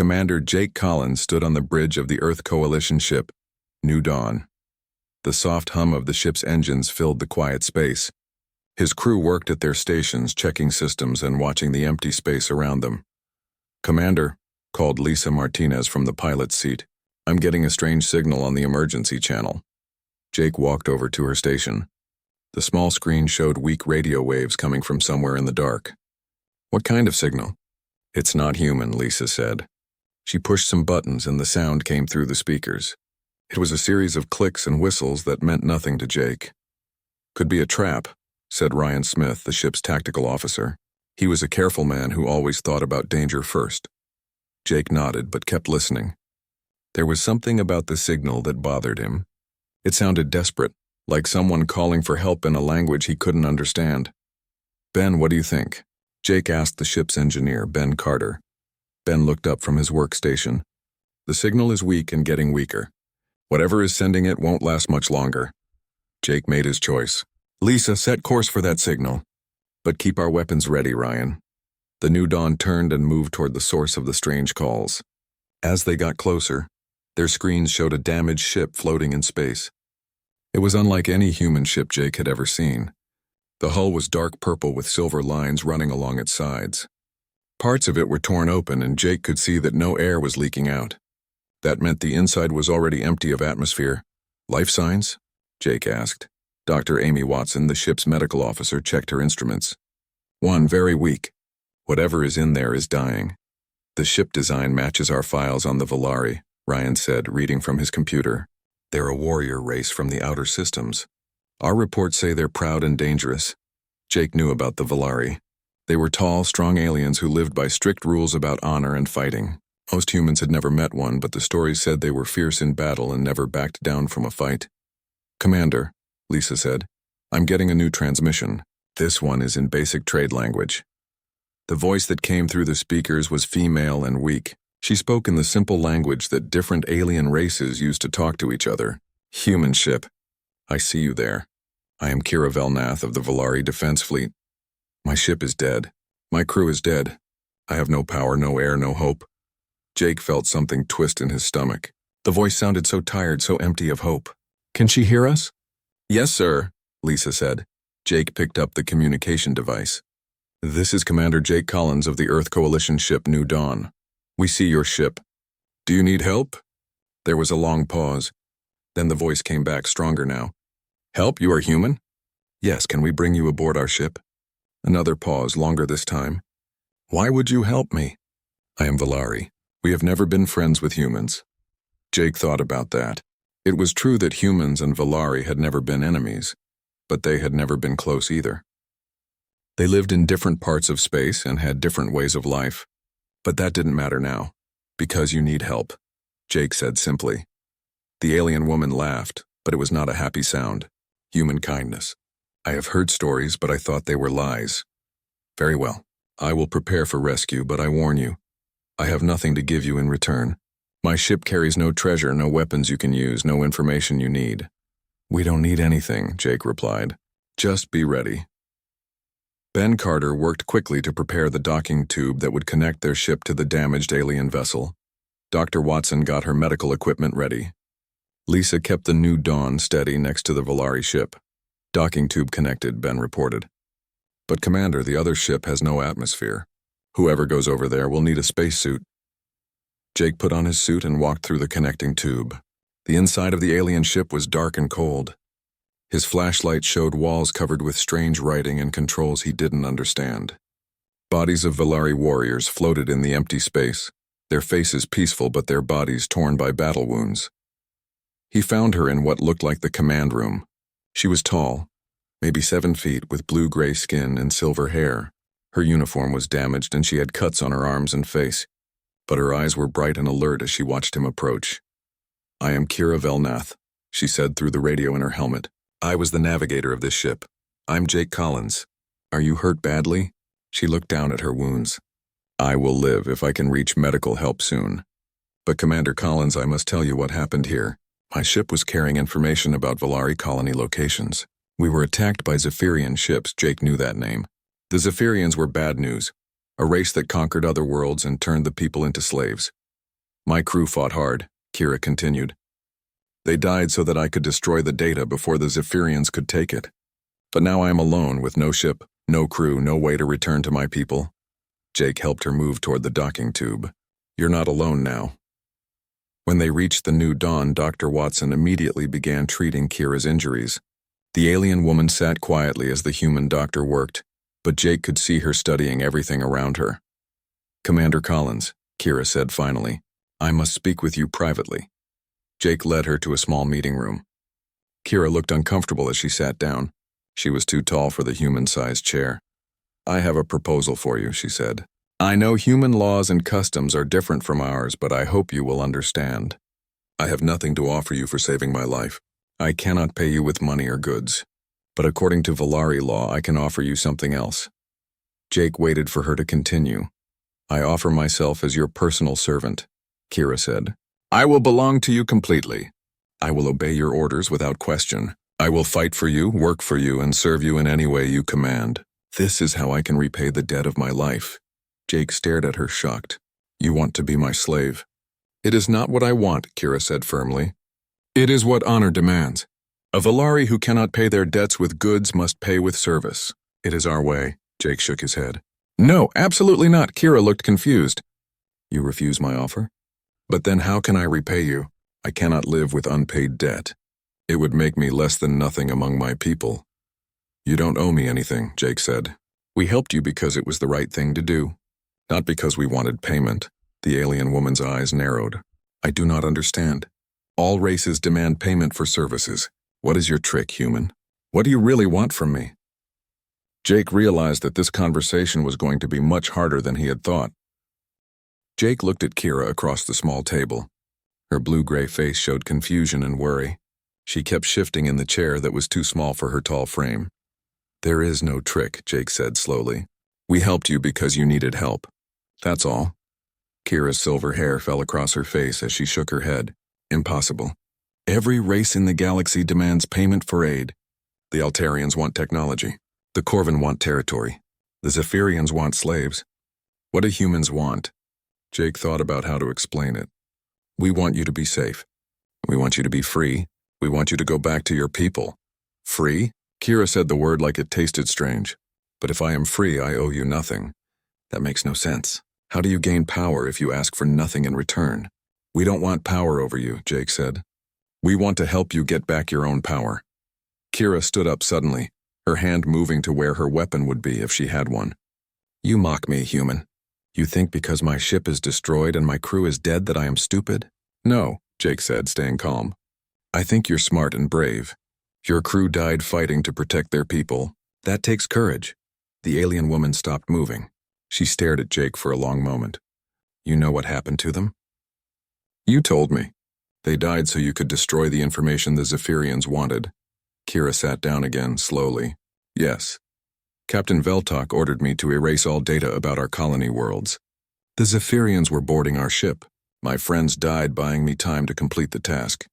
Commander Jake Collins stood on the bridge of the Earth Coalition ship, New Dawn. The soft hum of the ship's engines filled the quiet space. His crew worked at their stations, checking systems and watching the empty space around them. "Commander," called Lisa Martinez from the pilot's seat, "I'm getting a strange signal on the emergency channel." Jake walked over to her station. The small screen showed weak radio waves coming from somewhere in the dark. "What kind of signal?" "It's not human," Lisa said. She pushed some buttons and the sound came through the speakers. It was a series of clicks and whistles that meant nothing to Jake. "Could be a trap," said Ryan Smith, the ship's tactical officer. He was a careful man who always thought about danger first. Jake nodded but kept listening. There was something about the signal that bothered him. It sounded desperate, like someone calling for help in a language he couldn't understand. "Ben, what do you think?" Jake asked the ship's engineer, Ben Carter. Ben looked up from his workstation. "The signal is weak and getting weaker. Whatever is sending it won't last much longer." Jake made his choice. "Lisa, set course for that signal. But keep our weapons ready, Ryan." The New Dawn turned and moved toward the source of the strange calls. As they got closer, their screens showed a damaged ship floating in space. It was unlike any human ship Jake had ever seen. The hull was dark purple with silver lines running along its sides. Parts of it were torn open and Jake could see that no air was leaking out. That meant the inside was already empty of atmosphere. "Life signs?" Jake asked. Dr. Amy Watson, the ship's medical officer, checked her instruments. "One, very weak. Whatever is in there is dying." "The ship design matches our files on the Volari," Ryan said, reading from his computer. "They're a warrior race from the outer systems. Our reports say they're proud and dangerous." Jake knew about the Volari. They were tall, strong aliens who lived by strict rules about honor and fighting. Most humans had never met one, but the stories said they were fierce in battle and never backed down from a fight. "Commander," Lisa said, "I'm getting a new transmission. This one is in basic trade language." The voice that came through the speakers was female and weak. She spoke in the simple language that different alien races used to talk to each other. "Human ship. I see you there. I am Kira Velnath of the Volari Defense Fleet. My ship is dead. My crew is dead. I have no power, no air, no hope." Jake felt something twist in his stomach. The voice sounded so tired, so empty of hope. "Can she hear us?" "Yes, sir," Lisa said. Jake picked up the communication device. "This is Commander Jake Collins of the Earth Coalition ship New Dawn. We see your ship. Do you need help?" There was a long pause. Then the voice came back, stronger now. "Help? You are human?" "Yes, can we bring you aboard our ship?" Another pause, longer this time. "Why would you help me?" "I am Volari. We have never been friends with humans." Jake thought about that. It was true that humans and Volari had never been enemies, but they had never been close either. They lived in different parts of space and had different ways of life. But that didn't matter now. "Because you need help," Jake said simply. The alien woman laughed, but it was not a happy sound. "Human kindness. I have heard stories, but I thought they were lies." "Very well. I will prepare for rescue, but I warn you, I have nothing to give you in return. My ship carries no treasure, no weapons you can use, no information you need." "We don't need anything," Jake replied. "Just be ready." Ben Carter worked quickly to prepare the docking tube that would connect their ship to the damaged alien vessel. Dr. Watson got her medical equipment ready. Lisa kept the New Dawn steady next to the Volari ship. "Docking tube connected," Ben reported. "But Commander, the other ship has no atmosphere. Whoever goes over there will need a spacesuit." Jake put on his suit and walked through the connecting tube. The inside of the alien ship was dark and cold. His flashlight showed walls covered with strange writing and controls he didn't understand. Bodies of Volari warriors floated in the empty space, their faces peaceful but their bodies torn by battle wounds. He found her in what looked like the command room. She was tall, maybe 7 feet, with blue-gray skin and silver hair. Her uniform was damaged and she had cuts on her arms and face, but her eyes were bright and alert as she watched him approach. "I am Kira Velnath," she said through the radio in her helmet. "I was the navigator of this ship. I'm Jake Collins. Are you hurt badly?" She looked down at her wounds. "I will live if I can reach medical help soon. But Commander Collins, I must tell you what happened here. My ship was carrying information about Volari colony locations. We were attacked by Zephyrian ships." Jake knew that name. The Zephyrians were bad news, a race that conquered other worlds and turned the people into slaves. My crew fought hard, Kira continued. They died so that I could destroy the data before the Zephyrians could take it. But now I am alone with no ship, no crew, no way to return to my people. Jake helped her move toward the docking tube. You're not alone now. When they reached the new dawn, Dr. Watson immediately began treating Kira's injuries. The alien woman sat quietly as the human doctor worked, but Jake could see her studying everything around her. Commander Collins, Kira said finally, I must speak with you privately. Jake led her to a small meeting room. Kira looked uncomfortable as she sat down. She was too tall for the human-sized chair. I have a proposal for you, she said. I know human laws and customs are different from ours, but I hope you will understand. I have nothing to offer you for saving my life. I cannot pay you with money or goods. But according to Valari law, I can offer you something else. Jake waited for her to continue. I offer myself as your personal servant, Kira said. I will belong to you completely. I will obey your orders without question. I will fight for you, work for you, and serve you in any way you command. This is how I can repay the debt of my life. Jake stared at her, shocked. You want to be my slave? It is not what I want, Kira said firmly. It is what honor demands. A Valari who cannot pay their debts with goods must pay with service. It is our way, Jake shook his head. No, absolutely not, Kira looked confused. You refuse my offer? But then how can I repay you? I cannot live with unpaid debt. It would make me less than nothing among my people. You don't owe me anything, Jake said. We helped you because it was the right thing to do. Not because we wanted payment. The alien woman's eyes narrowed. I do not understand. All races demand payment for services. What is your trick, human? What do you really want from me? Jake realized that this conversation was going to be much harder than he had thought. Jake looked at Kira across the small table. Her blue-gray face showed confusion and worry. She kept shifting in the chair that was too small for her tall frame. There is no trick, Jake said slowly. We helped you because you needed help. That's all. Kira's silver hair fell across her face as she shook her head. Impossible. Every race in the galaxy demands payment for aid. The Altarians want technology. The Corvin want territory. The Zephyrians want slaves. What do humans want? Jake thought about how to explain it. We want you to be safe. We want you to be free. We want you to go back to your people. Free? Kira said the word like it tasted strange. But if I am free, I owe you nothing. That makes no sense. How do you gain power if you ask for nothing in return? We don't want power over you, Jake said. We want to help you get back your own power. Kira stood up suddenly, her hand moving to where her weapon would be if she had one. You mock me, human. You think because my ship is destroyed and my crew is dead that I am stupid? No, Jake said, staying calm. I think you're smart and brave. Your crew died fighting to protect their people. That takes courage. The alien woman stopped moving. She stared at Jake for a long moment. You know what happened to them? You told me. They died so you could destroy the information the Zephyrians wanted. Kira sat down again, slowly. Yes. Captain Veltok ordered me to erase all data about our colony worlds. The Zephyrians were boarding our ship. My friends died buying me time to complete the task.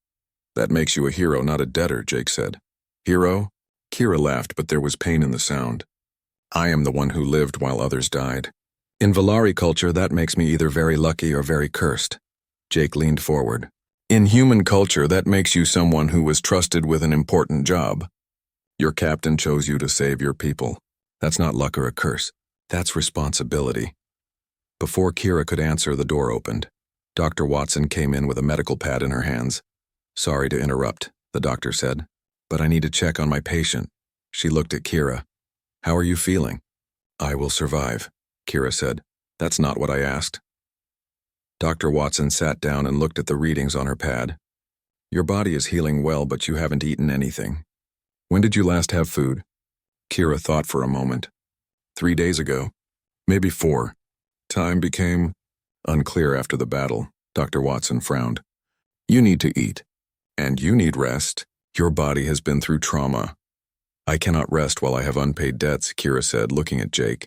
That makes you a hero, not a debtor, Jake said. Hero? Kira laughed, but there was pain in the sound. I am the one who lived while others died. In Valari culture, that makes me either very lucky or very cursed. Jake leaned forward. In human culture, that makes you someone who was trusted with an important job. Your captain chose you to save your people. That's not luck or a curse. That's responsibility. Before Kira could answer, the door opened. Dr. Watson came in with a medical pad in her hands. Sorry to interrupt, the doctor said, but I need to check on my patient. She looked at Kira. How are you feeling? I will survive, Kira said. That's not what I asked. Dr. Watson sat down and looked at the readings on her pad. Your body is healing well, but you haven't eaten anything. When did you last have food? Kira thought for a moment. 3 days ago. Maybe 4. Time became unclear after the battle. Dr. Watson frowned. You need to eat. And you need rest. Your body has been through trauma. I cannot rest while I have unpaid debts, Kira said, looking at Jake.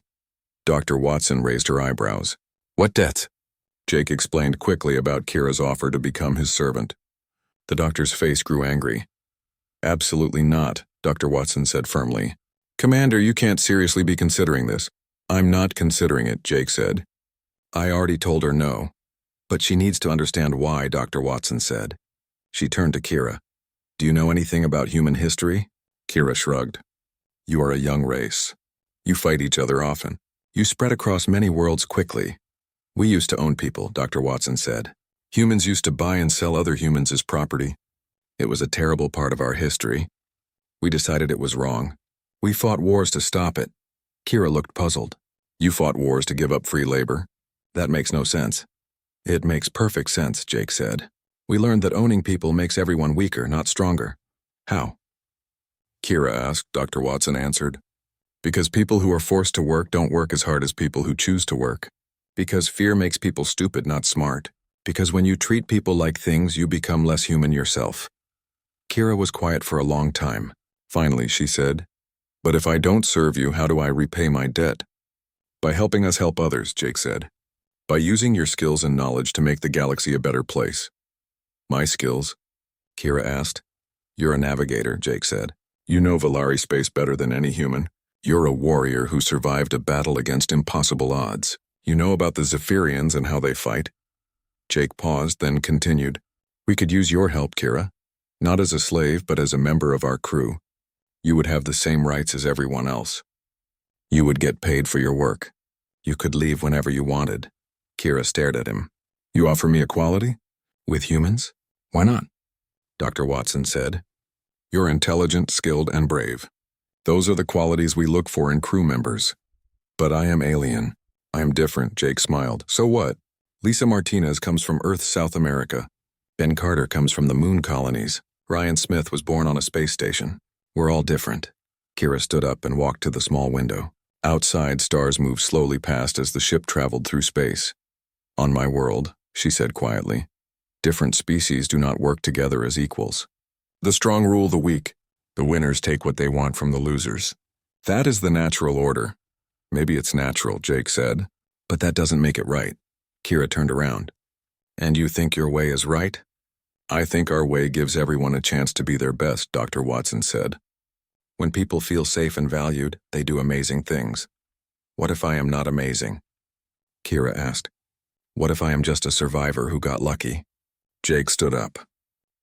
Dr. Watson raised her eyebrows. What debts? Jake explained quickly about Kira's offer to become his servant. The doctor's face grew angry. Absolutely not, Dr. Watson said firmly. Commander, you can't seriously be considering this. I'm not considering it, Jake said. I already told her no. But she needs to understand why, Dr. Watson said. She turned to Kira. Do you know anything about human history? Kira shrugged. You are a young race. You fight each other often. You spread across many worlds quickly. We used to own people, Dr. Watson said. Humans used to buy and sell other humans as property. It was a terrible part of our history. We decided it was wrong. We fought wars to stop it. Kira looked puzzled. You fought wars to give up free labor? That makes no sense. It makes perfect sense, Jake said. We learned that owning people makes everyone weaker, not stronger. How? Kira asked, Dr. Watson answered. Because people who are forced to work don't work as hard as people who choose to work. Because fear makes people stupid, not smart. Because when you treat people like things, you become less human yourself. Kira was quiet for a long time. Finally, she said, But if I don't serve you, how do I repay my debt? By helping us help others, Jake said. By using your skills and knowledge to make the galaxy a better place. My skills? Kira asked. You're a navigator, Jake said. You know Valari space better than any human. You're a warrior who survived a battle against impossible odds. You know about the Zephyrians and how they fight. Jake paused, then continued. We could use your help, Kira. Not as a slave, but as a member of our crew. You would have the same rights as everyone else. You would get paid for your work. You could leave whenever you wanted. Kira stared at him. You offer me equality? With humans? Why not? Dr. Watson said. You're intelligent, skilled, and brave. Those are the qualities we look for in crew members. But I am alien. I am different, Jake smiled. So what? Lisa Martinez comes from Earth, South America. Ben Carter comes from the moon colonies. Ryan Smith was born on a space station. We're all different. Kira stood up and walked to the small window. Outside, stars moved slowly past as the ship traveled through space. On my world, she said quietly, different species do not work together as equals. The strong rule the weak. The winners take what they want from the losers. That is the natural order. Maybe it's natural, Jake said, but that doesn't make it right. Kira turned around. And you think your way is right? I think our way gives everyone a chance to be their best, Dr. Watson said. When people feel safe and valued, they do amazing things. What if I am not amazing? Kira asked. What if I am just a survivor who got lucky? Jake stood up.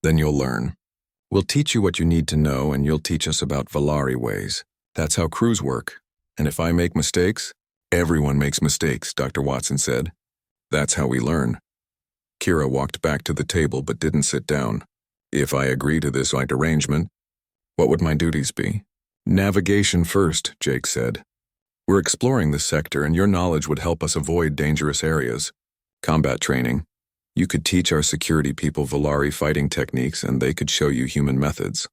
Then you'll learn. We'll teach you what you need to know, and you'll teach us about Valari ways. That's how crews work. And if I make mistakes, everyone makes mistakes, Dr. Watson said. That's how we learn. Kira walked back to the table but didn't sit down. If I agree to this arrangement, what would my duties be? Navigation first, Jake said. We're exploring this sector, and your knowledge would help us avoid dangerous areas. Combat training. You could teach our security people Valari fighting techniques, and they could show you human methods.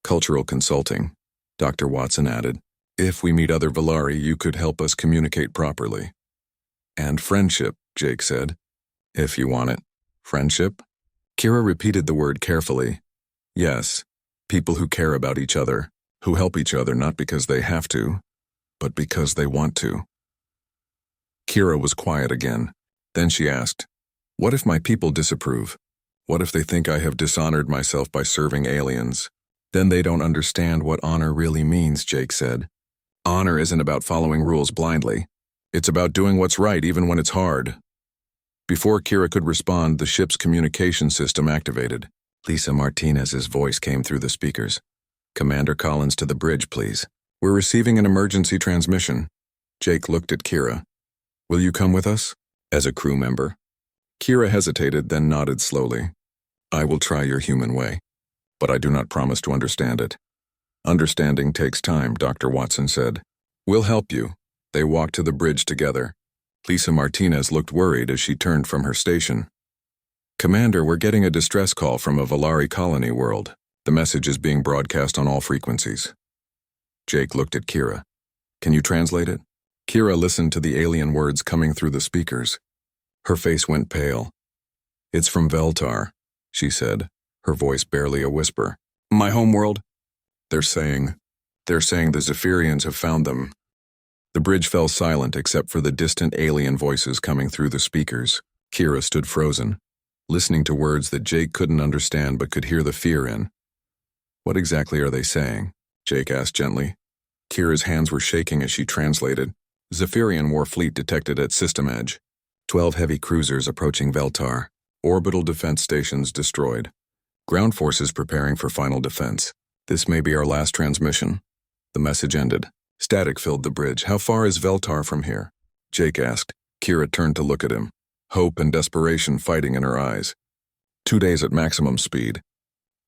Cultural consulting, Dr. Watson added. If we meet other Valari, you could help us communicate properly. And friendship, Jake said. If you want it. Friendship? Kira repeated the word carefully. Yes, people who care about each other, who help each other not because they have to, but because they want to. Kira was quiet again. Then she asked, what if my people disapprove? What if they think I have dishonored myself by serving aliens? Then they don't understand what honor really means, Jake said. Honor isn't about following rules blindly. It's about doing what's right even when it's hard. Before Kira could respond, the ship's communication system activated. Lisa Martinez's voice came through the speakers. Commander Collins to the bridge, please. We're receiving an emergency transmission. Jake looked at Kira. Will you come with us? As a crew member? Kira hesitated, then nodded slowly. I will try your human way, but I do not promise to understand it. Understanding takes time, Dr. Watson said. We'll help you. They walked to the bridge together. Lisa Martinez looked worried as she turned from her station. Commander, we're getting a distress call from a Valari colony world. The message is being broadcast on all frequencies. Jake looked at Kira. Can you translate it? Kira listened to the alien words coming through the speakers. Her face went pale. It's from Veltar, she said, her voice barely a whisper. My homeworld? They're saying the Zephyrians have found them. The bridge fell silent except for the distant alien voices coming through the speakers. Kira stood frozen, listening to words that Jake couldn't understand but could hear the fear in. What exactly are they saying? Jake asked gently. Kira's hands were shaking as she translated. Zephyrian war fleet detected at system edge. 12 heavy cruisers approaching Veltar. Orbital defense stations destroyed. Ground forces preparing for final defense. This may be our last transmission. The message ended. Static filled the bridge. How far is Veltar from here? Jake asked. Kira turned to look at him. Hope and desperation fighting in her eyes. 2 days at maximum speed.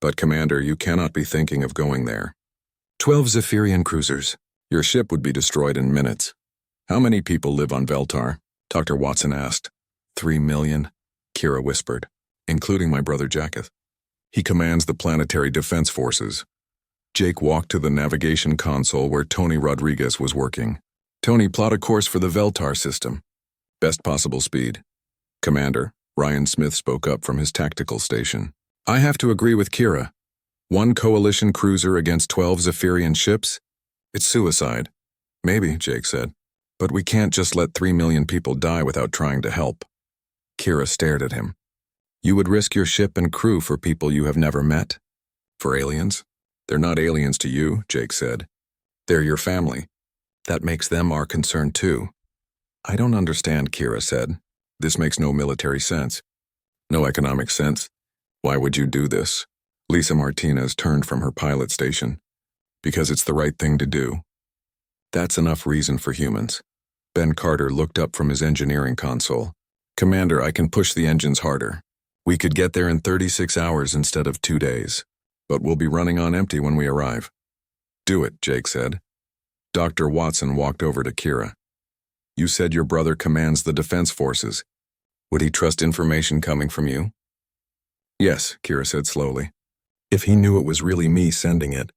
But Commander, you cannot be thinking of going there. 12 Zephyrian cruisers. Your ship would be destroyed in minutes. How many people live on Veltar? Dr. Watson asked. 3 million, Kira whispered, including my brother Jacketh. He commands the planetary defense forces. Jake walked to the navigation console where Tony Rodriguez was working. Tony, plot a course for the Veltar system. Best possible speed. Commander, Ryan Smith spoke up from his tactical station. I have to agree with Kira. 1 coalition cruiser against 12 Zephyrian ships? It's suicide. Maybe, Jake said. But we can't just let 3 million people die without trying to help. Kira stared at him. You would risk your ship and crew for people you have never met? For aliens? They're not aliens to you, Jake said. They're your family. That makes them our concern too. I don't understand, Kira said. This makes no military sense. No economic sense. Why would you do this? Lisa Martinez turned from her pilot station. Because it's the right thing to do. That's enough reason for humans. Ben Carter looked up from his engineering console. Commander, I can push the engines harder. We could get there in 36 hours instead of 2 days. But we'll be running on empty when we arrive. Do it, Jake said. Dr. Watson walked over to Kira. You said your brother commands the defense forces. Would he trust information coming from you? Yes, Kira said slowly. If he knew it was really me sending it.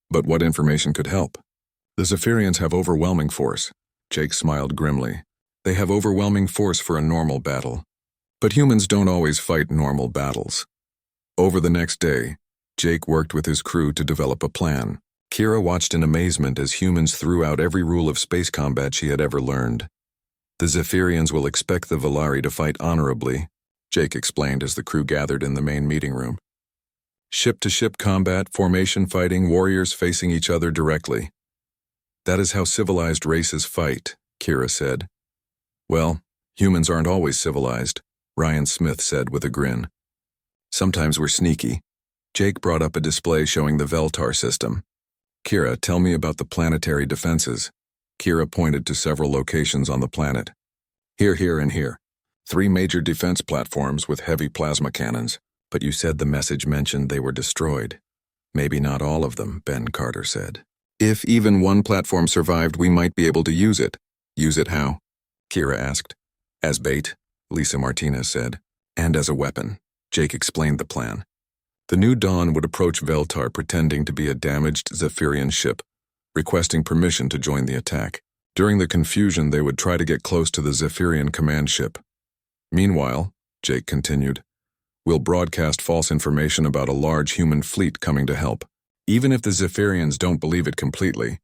But what information could help? The Zephyrians have overwhelming force. Jake smiled grimly. They have overwhelming force for a normal battle. But humans don't always fight normal battles. Over the next day, Jake worked with his crew to develop a plan. Kira watched in amazement as humans threw out every rule of space combat she had ever learned. The Zephyrians will expect the Volari to fight honorably, Jake explained as the crew gathered in the main meeting room. Ship-to-ship combat, formation fighting, warriors facing each other directly. That is how civilized races fight, Kira said. Well, humans aren't always civilized, Ryan Smith said with a grin. Sometimes we're sneaky. Jake brought up a display showing the Veltar system. Kira, tell me about the planetary defenses. Kira pointed to several locations on the planet. Here, here, and here. 3 major defense platforms with heavy plasma cannons, but you said the message mentioned they were destroyed. Maybe not all of them, Ben Carter said. If even one platform survived, we might be able to use it. Use it how? Kira asked. As bait, Lisa Martinez said. And as a weapon, Jake explained the plan. The New Dawn would approach Veltar pretending to be a damaged Zephyrian ship, requesting permission to join the attack. During the confusion, they would try to get close to the Zephyrian command ship. Meanwhile, Jake continued, we'll broadcast false information about a large human fleet coming to help. Even if the Zephyrians don't believe it completely,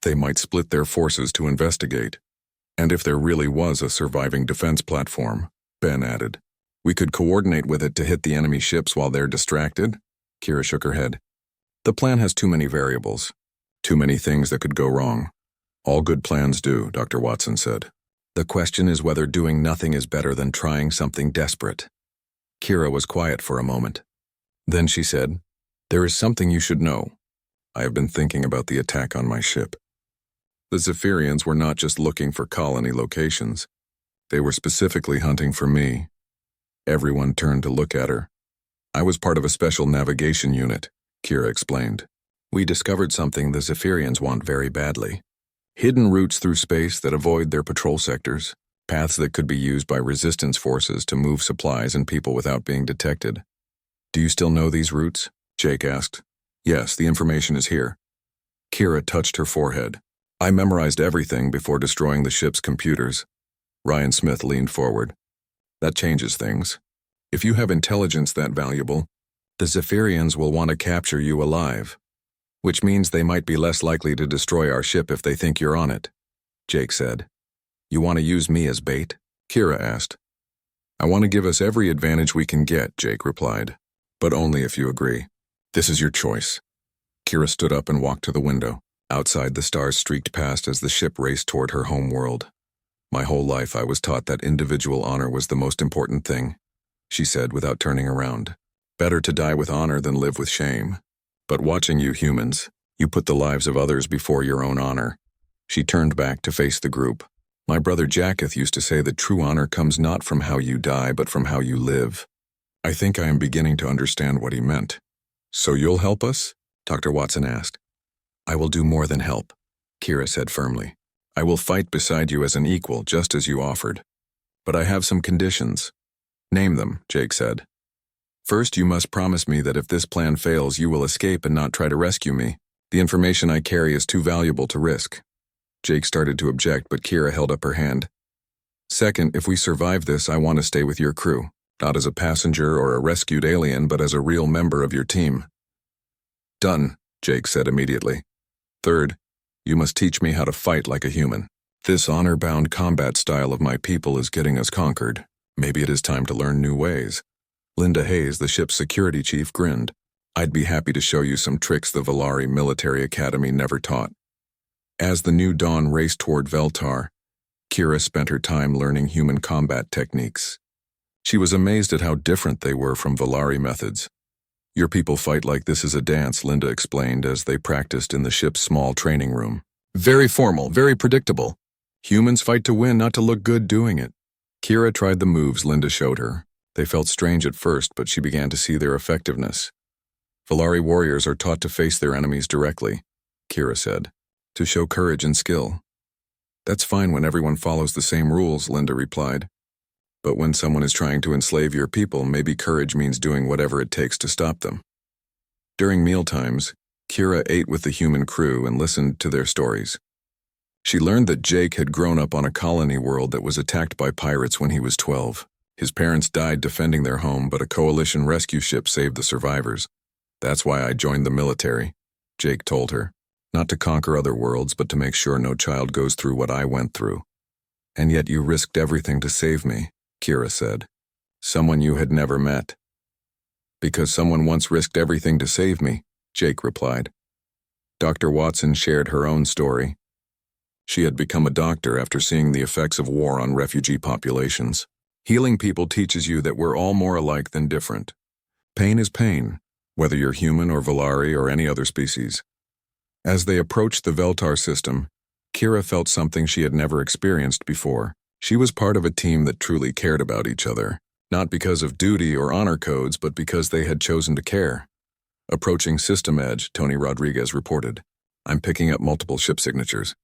they might split their forces to investigate. And if there really was a surviving defense platform, Ben added, we could coordinate with it to hit the enemy ships while they're distracted? Kira shook her head. The plan has too many variables. Too many things that could go wrong. All good plans do, Dr. Watson said. The question is whether doing nothing is better than trying something desperate. Kira was quiet for a moment. Then she said, there is something you should know. I have been thinking about the attack on my ship. The Zephyrians were not just looking for colony locations. They were specifically hunting for me. Everyone turned to look at her. I was part of a special navigation unit, Kira explained. We discovered something the Zephyrians want very badly. Hidden routes through space that avoid their patrol sectors, paths that could be used by resistance forces to move supplies and people without being detected. Do you still know these routes? Jake asked. Yes, the information is here. Kira touched her forehead. I memorized everything before destroying the ship's computers. Ryan Smith leaned forward. That changes things. If you have intelligence that valuable, the Zephyrians will want to capture you alive. Which means they might be less likely to destroy our ship if they think you're on it, Jake said. You want to use me as bait? Kira asked. I want to give us every advantage we can get, Jake replied. But only if you agree. This is your choice. Kira stood up and walked to the window. Outside, the stars streaked past as the ship raced toward her home world. My whole life I was taught that individual honor was the most important thing, she said without turning around. Better to die with honor than live with shame. But watching you humans, you put the lives of others before your own honor. She turned back to face the group. My brother Jacketh used to say that true honor comes not from how you die, but from how you live. I think I am beginning to understand what he meant. So you'll help us? Dr. Watson asked. I will do more than help, Kira said firmly. I will fight beside you as an equal, just as you offered. But I have some conditions. Name them, Jake said. First, you must promise me that if this plan fails, you will escape and not try to rescue me. The information I carry is too valuable to risk. Jake started to object, but Kira held up her hand. Second, if we survive this, I want to stay with your crew, not as a passenger or a rescued alien, but as a real member of your team. Done, Jake said immediately. Third, you must teach me how to fight like a human. This honor-bound combat style of my people is getting us conquered. Maybe it is time to learn new ways. Linda Hayes, the ship's security chief, grinned. I'd be happy to show you some tricks the Valari Military Academy never taught. As the new dawn raced toward Veltar, Kira spent her time learning human combat techniques. She was amazed at how different they were from Valari methods. Your people fight like this is a dance, Linda explained as they practiced in the ship's small training room. Very formal, very predictable. Humans fight to win, not to look good doing it. Kira tried the moves Linda showed her. They felt strange at first, but she began to see their effectiveness. Valari warriors are taught to face their enemies directly, Kira said, to show courage and skill. That's fine when everyone follows the same rules, Linda replied. But when someone is trying to enslave your people, maybe courage means doing whatever it takes to stop them. During mealtimes, Kira ate with the human crew and listened to their stories. She learned that Jake had grown up on a colony world that was attacked by pirates when he was 12. His parents died defending their home, but a coalition rescue ship saved the survivors. That's why I joined the military, Jake told her. Not to conquer other worlds, but to make sure no child goes through what I went through. And yet you risked everything to save me, Kira said. Someone you had never met. Because someone once risked everything to save me, Jake replied. Dr. Watson shared her own story. She had become a doctor after seeing the effects of war on refugee populations. Healing people teaches you that we're all more alike than different. Pain is pain, whether you're human or Valari or any other species. As they approached the Veltar system, Kira felt something she had never experienced before. She was part of a team that truly cared about each other, not because of duty or honor codes, but because they had chosen to care. Approaching system edge, Tony Rodriguez reported. I'm picking up multiple ship signatures.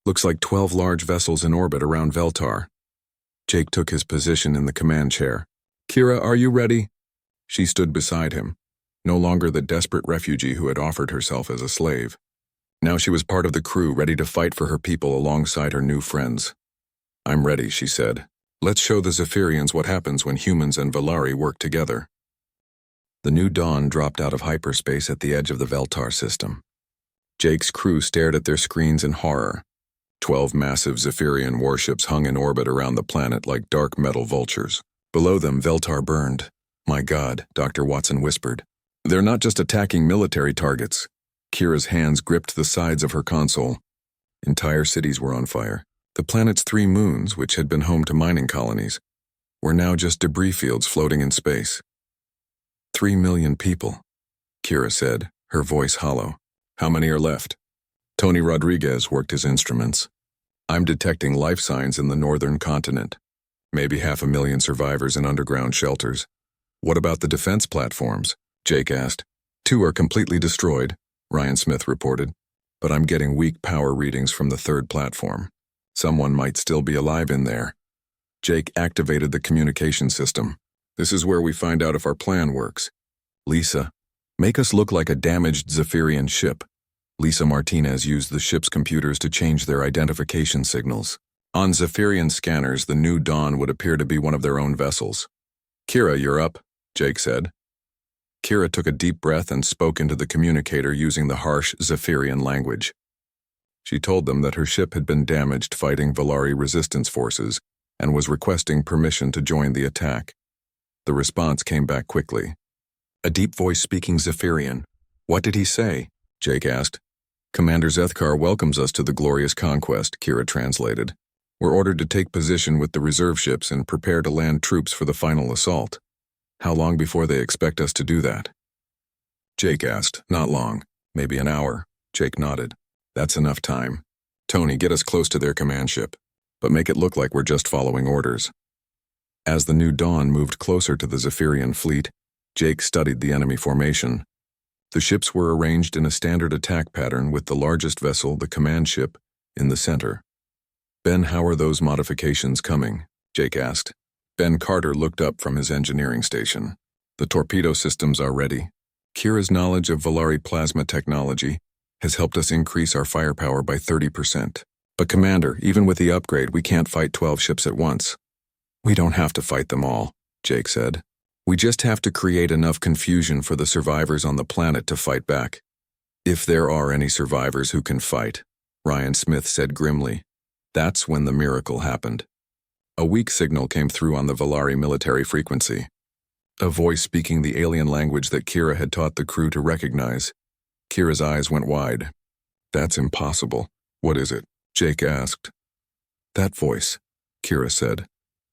Looks like 12 large vessels in orbit around Veltar. Jake took his position in the command chair. Kira, are you ready? She stood beside him, no longer the desperate refugee who had offered herself as a slave. Now she was part of the crew, ready to fight for her people alongside her new friends. I'm ready, she said. Let's show the Zephyrians what happens when humans and Valari work together. The new dawn dropped out of hyperspace at the edge of the Veltar system. Jake's crew stared at their screens in horror. 12 massive Zephyrian warships hung in orbit around the planet like dark metal vultures. Below them, Veltar burned. My God, Dr. Watson whispered. They're not just attacking military targets. Kira's hands gripped the sides of her console. Entire cities were on fire. The planet's 3 moons, which had been home to mining colonies, were now just debris fields floating in space. 3 million people, Kira said, her voice hollow. How many are left? Tony Rodriguez worked his instruments. I'm detecting life signs in the northern continent. Maybe 500,000 survivors in underground shelters. What about the defense platforms? Jake asked. 2 are completely destroyed, Ryan Smith reported. But I'm getting weak power readings from the 3rd platform. Someone might still be alive in there. Jake activated the communication system. This is where we find out if our plan works. Lisa, make us look like a damaged Zephyrian ship. Lisa Martinez used the ship's computers to change their identification signals. On Zephyrian scanners, the new dawn would appear to be one of their own vessels. Kira, you're up, Jake said. Kira took a deep breath and spoke into the communicator using the harsh Zephyrian language. She told them that her ship had been damaged fighting Valari resistance forces and was requesting permission to join the attack. The response came back quickly. A deep voice speaking Zephyrian. What did he say? Jake asked. Commander Zethkar welcomes us to the glorious conquest, Kira translated. We're ordered to take position with the reserve ships and prepare to land troops for the final assault. How long before they expect us to do that? Jake asked. Not long. Maybe an hour. Jake nodded. That's enough time. Tony, get us close to their command ship, but make it look like we're just following orders. As the new dawn moved closer to the Zephyrian fleet, Jake studied the enemy formation. The ships were arranged in a standard attack pattern with the largest vessel, the command ship, in the center. Ben, how are those modifications coming? Jake asked. Ben Carter looked up from his engineering station. The torpedo systems are ready. Kira's knowledge of Volari plasma technology has helped us increase our firepower by 30%. But Commander, even with the upgrade, we can't fight 12 ships at once. We don't have to fight them all, Jake said. We just have to create enough confusion for the survivors on the planet to fight back. If there are any survivors who can fight, Ryan Smith said grimly. That's when the miracle happened. A weak signal came through on the Volari military frequency. A voice speaking the alien language that Kira had taught the crew to recognize. Kira's eyes went wide. That's impossible. What is it? Jake asked. That voice, Kira said,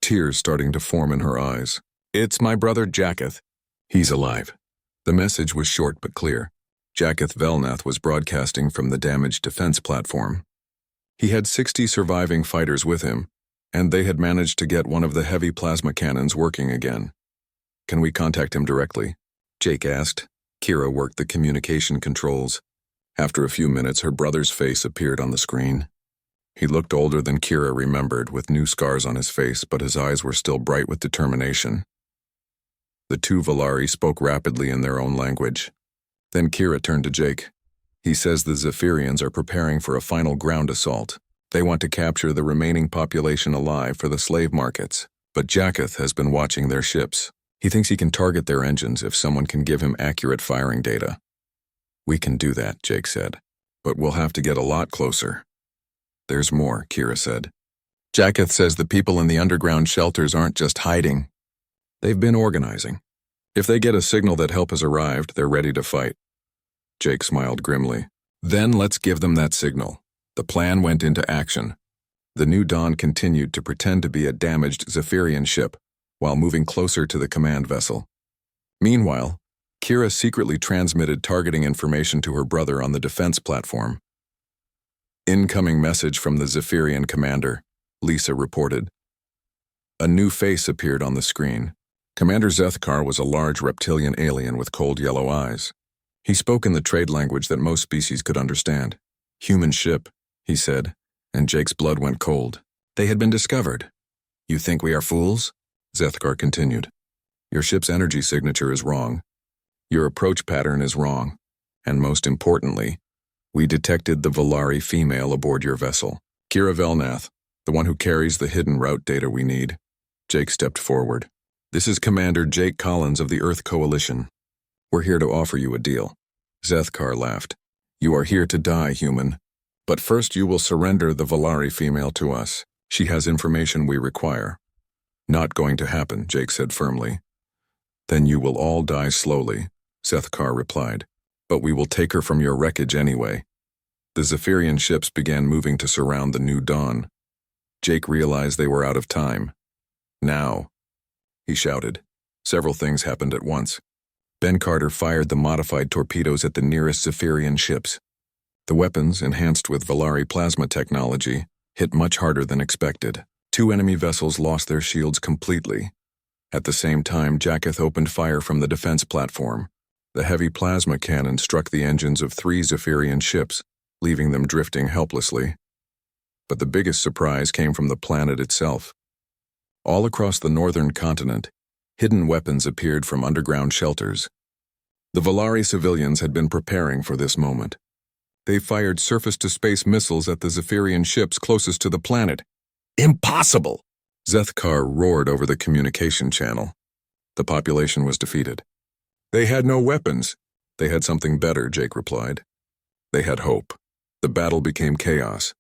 tears starting to form in her eyes. It's my brother Jacketh. He's alive. The message was short but clear. Jacketh Velnath was broadcasting from the damaged defense platform. He had 60 surviving fighters with him, and they had managed to get one of the heavy plasma cannons working again. Can we contact him directly? Jake asked. Kira worked the communication controls. After a few minutes, her brother's face appeared on the screen. He looked older than Kira remembered, with new scars on his face, but his eyes were still bright with determination. The two Volari spoke rapidly in their own language. Then Kira turned to Jake. He says the Zephyrians are preparing for a final ground assault. They want to capture the remaining population alive for the slave markets. But Jacketh has been watching their ships. He thinks he can target their engines if someone can give him accurate firing data. We can do that, Jake said. But we'll have to get a lot closer. There's more, Kira said. Jacketh says the people in the underground shelters aren't just hiding. They've been organizing. If they get a signal that help has arrived, they're ready to fight. Jake smiled grimly. Then let's give them that signal. The plan went into action. The new dawn continued to pretend to be a damaged Zephyrian ship while moving closer to the command vessel. Meanwhile, Kira secretly transmitted targeting information to her brother on the defense platform. Incoming message from the Zephyrian commander, Lisa reported. A new face appeared on the screen. Commander Zethkar was a large reptilian alien with cold yellow eyes. He spoke in the trade language that most species could understand. Human ship, he said, and Jake's blood went cold. They had been discovered. You think we are fools? Zethkar continued. Your ship's energy signature is wrong. Your approach pattern is wrong. And most importantly, we detected the Volari female aboard your vessel. Kira Velnath, the one who carries the hidden route data we need. Jake stepped forward. This is Commander Jake Collins of the Earth Coalition. We're here to offer you a deal. Zethkar laughed. You are here to die, human. But first you will surrender the Volari female to us. She has information we require. Not going to happen, Jake said firmly. Then you will all die slowly, Zethkar replied. But we will take her from your wreckage anyway. The Zephyrian ships began moving to surround the new dawn. Jake realized they were out of time. Now, he shouted. Several things happened at once. Ben Carter fired the modified torpedoes at the nearest Zephyrian ships. The weapons, enhanced with Volari plasma technology, hit much harder than expected. 2 enemy vessels lost their shields completely. At the same time, Jacketh opened fire from the defense platform. The heavy plasma cannon struck the engines of 3 Zephyrian ships, leaving them drifting helplessly. But the biggest surprise came from the planet itself. All across the northern continent, hidden weapons appeared from underground shelters. The Volari civilians had been preparing for this moment. They fired surface-to-space missiles at the Zephyrian ships closest to the planet. Impossible! Zethkar roared over the communication channel. The population was defeated. They had no weapons. They had something better, Jake replied. They had hope. The battle became chaos.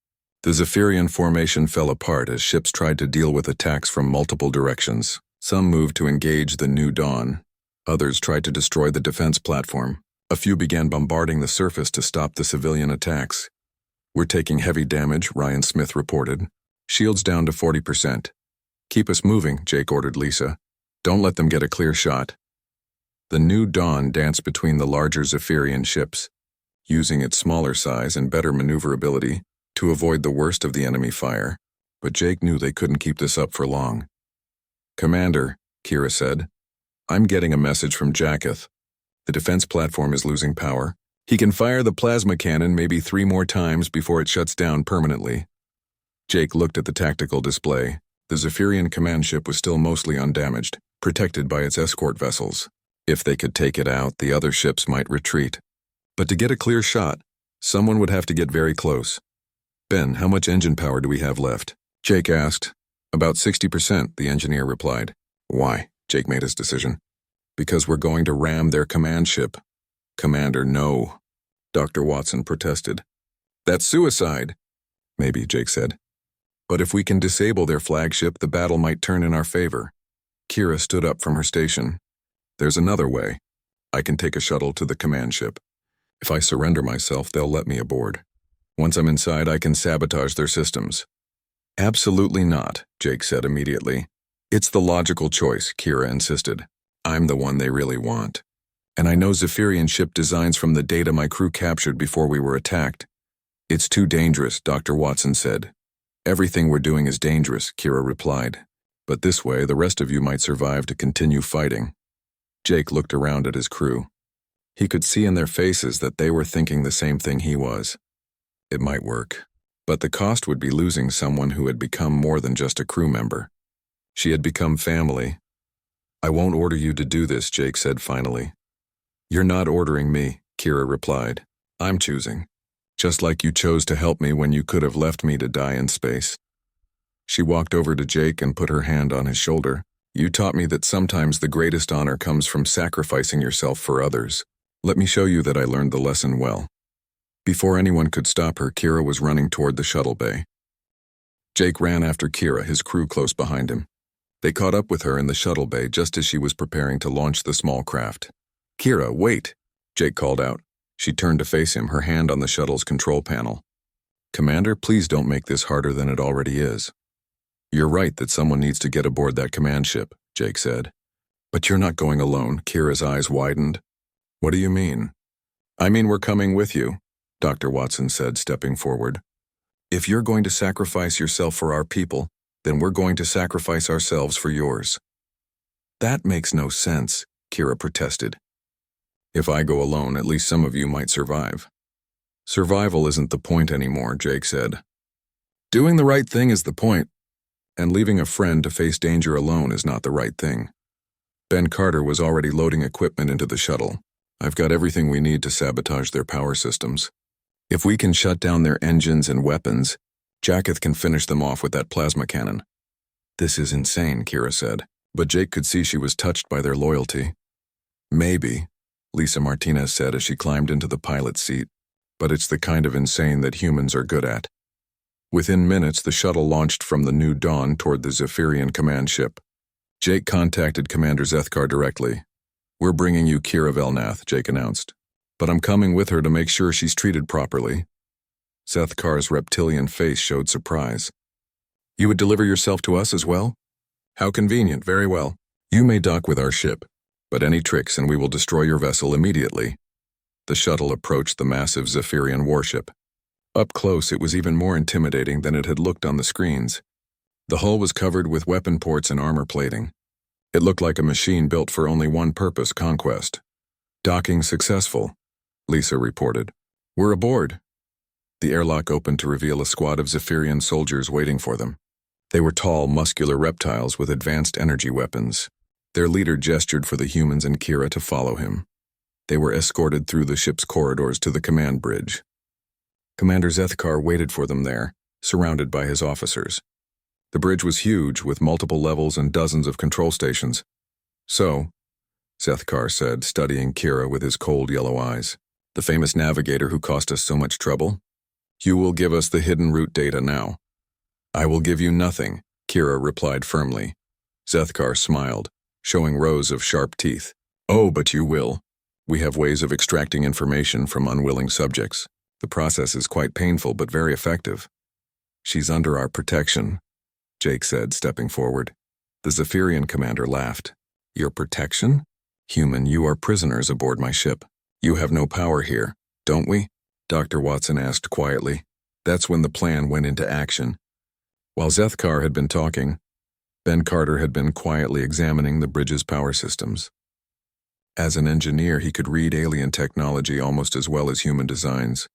The Zephyrian formation fell apart as ships tried to deal with attacks from multiple directions. Some moved to engage the new dawn. Others tried to destroy the defense platform. A few began bombarding the surface to stop the civilian attacks. We're taking heavy damage, Ryan Smith reported. Shields down to 40%. Keep us moving, Jake ordered Lisa. Don't let them get a clear shot. The New Dawn danced between the larger Zephyrian ships, using its smaller size and better maneuverability to avoid the worst of the enemy fire, but Jake knew they couldn't keep this up for long. Commander, Kira said, I'm getting a message from Jacketh. The defense platform is losing power. He can fire the plasma cannon maybe 3 more times before it shuts down permanently. Jake looked at the tactical display. The Zephyrian command ship was still mostly undamaged, protected by its escort vessels. If they could take it out, the other ships might retreat. But to get a clear shot, someone would have to get very close. Ben, how much engine power do we have left? Jake asked. About 60%, the engineer replied. Why? Jake made his decision. Because we're going to ram their command ship. Commander, no. Dr. Watson protested. That's suicide. Maybe, Jake said. But if we can disable their flagship, the battle might turn in our favor. Kira stood up from her station. There's another way. I can take a shuttle to the command ship. If I surrender myself, they'll let me aboard. Once I'm inside, I can sabotage their systems. Absolutely not, Jake said immediately. It's the logical choice, Kira insisted. I'm the one they really want. And I know Zephyrian ship designs from the data my crew captured before we were attacked. It's too dangerous, Dr. Watson said. Everything we're doing is dangerous, Kira replied. But this way, the rest of you might survive to continue fighting. Jake looked around at his crew. He could see in their faces that they were thinking the same thing he was. It might work, but the cost would be losing someone who had become more than just a crew member. She had become family. I won't order you to do this, Jake said finally. You're not ordering me, Kira replied. I'm choosing. Just like you chose to help me when you could have left me to die in space. She walked over to Jake and put her hand on his shoulder. You taught me that sometimes the greatest honor comes from sacrificing yourself for others. Let me show you that I learned the lesson well. Before anyone could stop her, Kira was running toward the shuttle bay. Jake ran after Kira, his crew close behind him. They caught up with her in the shuttle bay just as she was preparing to launch the small craft. Kira, wait, Jake called out. She turned to face him, her hand on the shuttle's control panel. Commander, please don't make this harder than it already is. You're right that someone needs to get aboard that command ship, Jake said. But you're not going alone, Kira's eyes widened. What do you mean? I mean we're coming with you, Dr. Watson said, stepping forward. If you're going to sacrifice yourself for our people, then we're going to sacrifice ourselves for yours. That makes no sense, Kira protested. If I go alone, at least some of you might survive. Survival isn't the point anymore, Jake said. Doing the right thing is the point, and leaving a friend to face danger alone is not the right thing. Ben Carter was already loading equipment into the shuttle. I've got everything we need to sabotage their power systems. If we can shut down their engines and weapons, Jacketh can finish them off with that plasma cannon. This is insane, Kira said, but Jake could see she was touched by their loyalty. Maybe, Lisa Martinez said as she climbed into the pilot's seat, but it's the kind of insane that humans are good at. Within minutes, the shuttle launched from the New Dawn toward the Zephyrian command ship. Jake contacted Commander Zethkar directly. We're bringing you Kira Velnath, Jake announced, but I'm coming with her to make sure she's treated properly. Zethkar's reptilian face showed surprise. You would deliver yourself to us as well? How convenient, very well. You may dock with our ship, but any tricks and we will destroy your vessel immediately. The shuttle approached the massive Zephyrian warship. Up close, it was even more intimidating than it had looked on the screens. The hull was covered with weapon ports and armor plating. It looked like a machine built for only one purpose, conquest. Docking successful, Lisa reported. We're aboard. The airlock opened to reveal a squad of Zephyrian soldiers waiting for them. They were tall, muscular reptiles with advanced energy weapons. Their leader gestured for the humans and Kira to follow him. They were escorted through the ship's corridors to the command bridge. Commander Zethkar waited for them there, surrounded by his officers. The bridge was huge, with multiple levels and dozens of control stations. So, Zethkar said, studying Kira with his cold yellow eyes, the famous navigator who cost us so much trouble? You will give us the hidden route data now. I will give you nothing, Kira replied firmly. Zethkar smiled, showing rows of sharp teeth. Oh, but you will. We have ways of extracting information from unwilling subjects. The process is quite painful but very effective. She's under our protection, Jake said, stepping forward. The Zephyrian commander laughed. Your protection? Human, you are prisoners aboard my ship. You have no power here, don't we? Dr. Watson asked quietly. That's when the plan went into action. While Zethkar had been talking, Ben Carter had been quietly examining the bridge's power systems. As an engineer, he could read alien technology almost as well as human designs.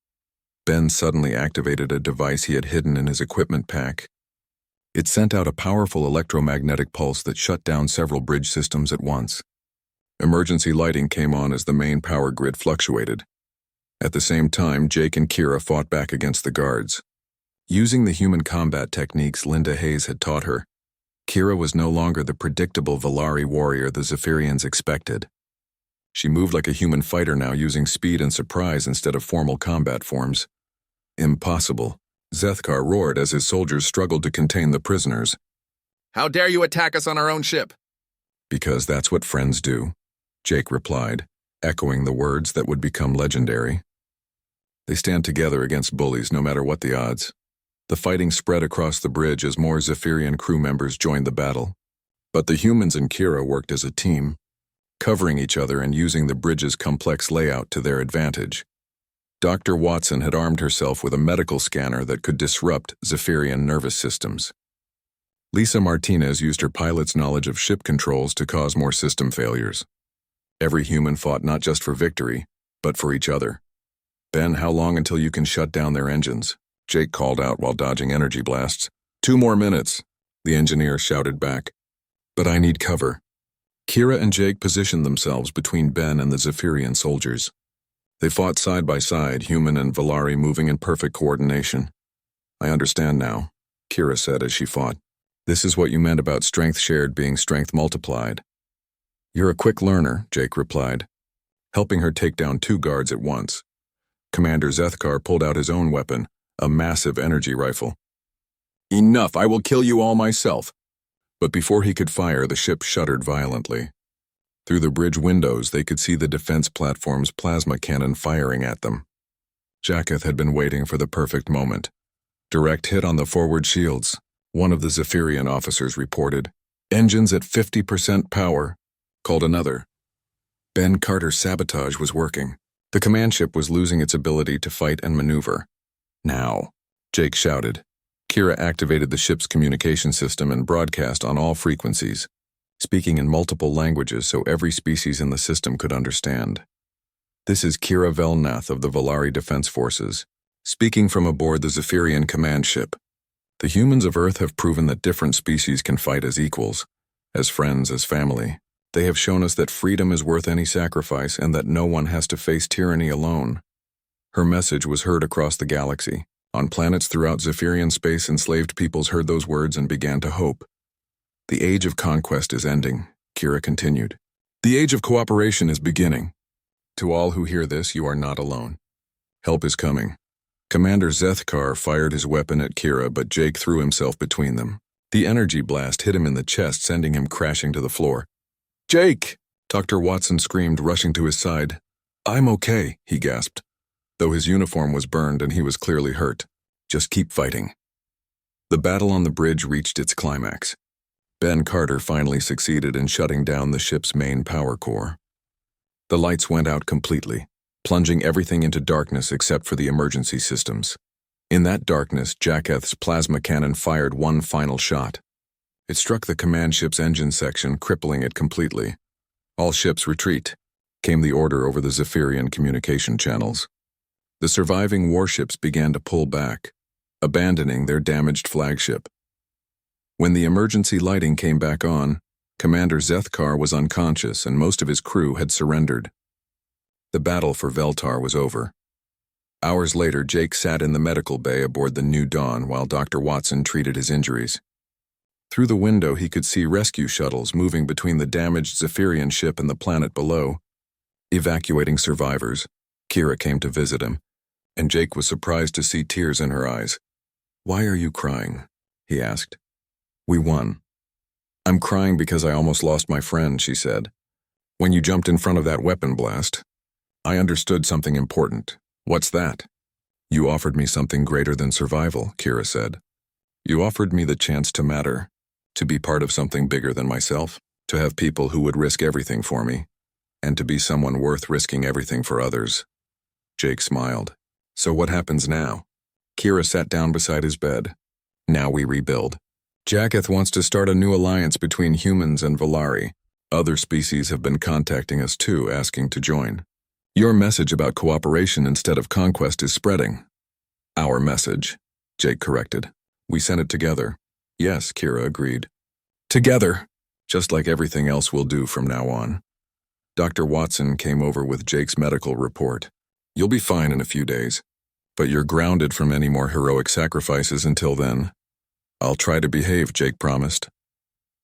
Ben suddenly activated a device he had hidden in his equipment pack. It sent out a powerful electromagnetic pulse that shut down several bridge systems at once. Emergency lighting came on as the main power grid fluctuated. At the same time, Jake and Kira fought back against the guards. Using the human combat techniques Linda Hayes had taught her, Kira was no longer the predictable Valari warrior the Zephyrians expected. She moved like a human fighter now, using speed and surprise instead of formal combat forms. Impossible, Zethkar roared as his soldiers struggled to contain the prisoners. How dare you attack us on our own ship? Because that's what friends do, Jake replied, echoing the words that would become legendary. They stand together against bullies no matter what the odds. The fighting spread across the bridge as more Zephyrian crew members joined the battle. But the humans and Kira worked as a team, covering each other and using the bridge's complex layout to their advantage. Dr. Watson had armed herself with a medical scanner that could disrupt Zephyrian nervous systems. Lisa Martinez used her pilot's knowledge of ship controls to cause more system failures. Every human fought not just for victory, but for each other. Ben, how long until you can shut down their engines? Jake called out while dodging energy blasts. 2 more minutes, the engineer shouted back. But I need cover. Kira and Jake positioned themselves between Ben and the Zephyrian soldiers. They fought side by side, human and Valari moving in perfect coordination. I understand now, Kira said as she fought. This is what you meant about strength shared being strength multiplied. You're a quick learner, Jake replied, helping her take down 2 guards at once. Commander Zethkar pulled out his own weapon, a massive energy rifle. Enough, I will kill you all myself. But before he could fire, the ship shuddered violently. Through the bridge windows, they could see the defense platform's plasma cannon firing at them. Jacketh had been waiting for the perfect moment. Direct hit on the forward shields, one of the Zephyrian officers reported. Engines at 50% power, called another. Ben Carter's sabotage was working. The command ship was losing its ability to fight and maneuver. Now, Jake shouted. Kira activated the ship's communication system and broadcast on all frequencies, speaking in multiple languages so every species in the system could understand. This is Kira Velnath of the Valari Defense Forces, speaking from aboard the Zephyrian command ship. The humans of Earth have proven that different species can fight as equals, as friends, as family. They have shown us that freedom is worth any sacrifice and that no one has to face tyranny alone. Her message was heard across the galaxy. On planets throughout Zephyrian space, enslaved peoples heard those words and began to hope. The age of conquest is ending, Kira continued. The age of cooperation is beginning. To all who hear this, you are not alone. Help is coming. Commander Zethkar fired his weapon at Kira, but Jake threw himself between them. The energy blast hit him in the chest, sending him crashing to the floor. Jake! Dr. Watson screamed, rushing to his side. I'm okay, he gasped, though his uniform was burned and he was clearly hurt. Just keep fighting. The battle on the bridge reached its climax. Ben Carter finally succeeded in shutting down the ship's main power core. The lights went out completely, plunging everything into darkness except for the emergency systems. In that darkness, Jacketh's plasma cannon fired one final shot. It struck the command ship's engine section, crippling it completely. All ships retreat, came the order over the Zephyrian communication channels. The surviving warships began to pull back, abandoning their damaged flagship. When the emergency lighting came back on, Commander Zethkar was unconscious and most of his crew had surrendered. The battle for Veltar was over. Hours later, Jake sat in the medical bay aboard the New Dawn while Dr. Watson treated his injuries. Through the window, he could see rescue shuttles moving between the damaged Zephyrian ship and the planet below, evacuating survivors. Kira came to visit him, and Jake was surprised to see tears in her eyes. Why are you crying? He asked. We won. I'm crying because I almost lost my friend, she said. When you jumped in front of that weapon blast, I understood something important. What's that? You offered me something greater than survival, Kira said. You offered me the chance to matter, to be part of something bigger than myself, to have people who would risk everything for me, and to be someone worth risking everything for others. Jake smiled. So what happens now? Kira sat down beside his bed. Now we rebuild. Jacketh wants to start a new alliance between humans and Valari. Other species have been contacting us too, asking to join. Your message about cooperation instead of conquest is spreading. Our message, Jake corrected. We sent it together. Yes, Kira agreed. Together, just like everything else we'll do from now on. Dr. Watson came over with Jake's medical report. You'll be fine in a few days, but you're grounded from any more heroic sacrifices until then. I'll try to behave, Jake promised.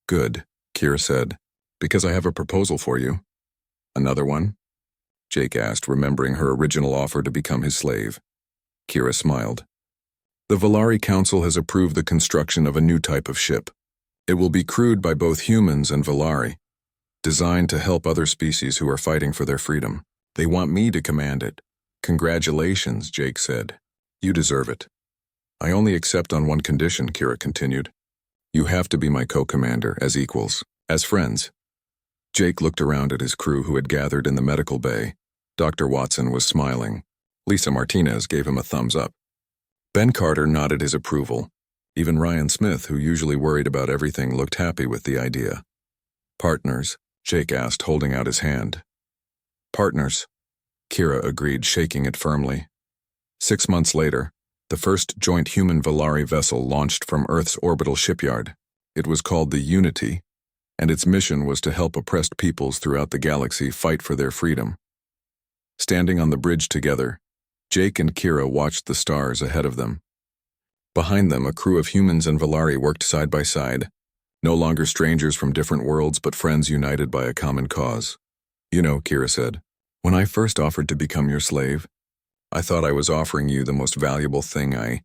Good, Kira said, because I have a proposal for you. Another one? Jake asked, remembering her original offer to become his slave. Kira smiled. The Valari Council has approved the construction of a new type of ship. It will be crewed by both humans and Valari, designed to help other species who are fighting for their freedom. They want me to command it. Congratulations, Jake said. You deserve it. I only accept on one condition, Kira continued. You have to be my co-commander, as equals, as friends. Jake looked around at his crew who had gathered in the medical bay. Dr. Watson was smiling. Lisa Martinez gave him a thumbs up. Ben Carter nodded his approval. Even Ryan Smith, who usually worried about everything, looked happy with the idea. Partners? Jake asked, holding out his hand. Partners, Kira agreed, shaking it firmly. 6 months later, the first joint human-Valari vessel launched from Earth's orbital shipyard. It was called the Unity, and its mission was to help oppressed peoples throughout the galaxy fight for their freedom. Standing on the bridge together, Jake and Kira watched the stars ahead of them. Behind them, a crew of humans and Valari worked side by side, no longer strangers from different worlds but friends united by a common cause. You know, Kira said, when I first offered to become your slave, I thought I was offering you the most valuable thing I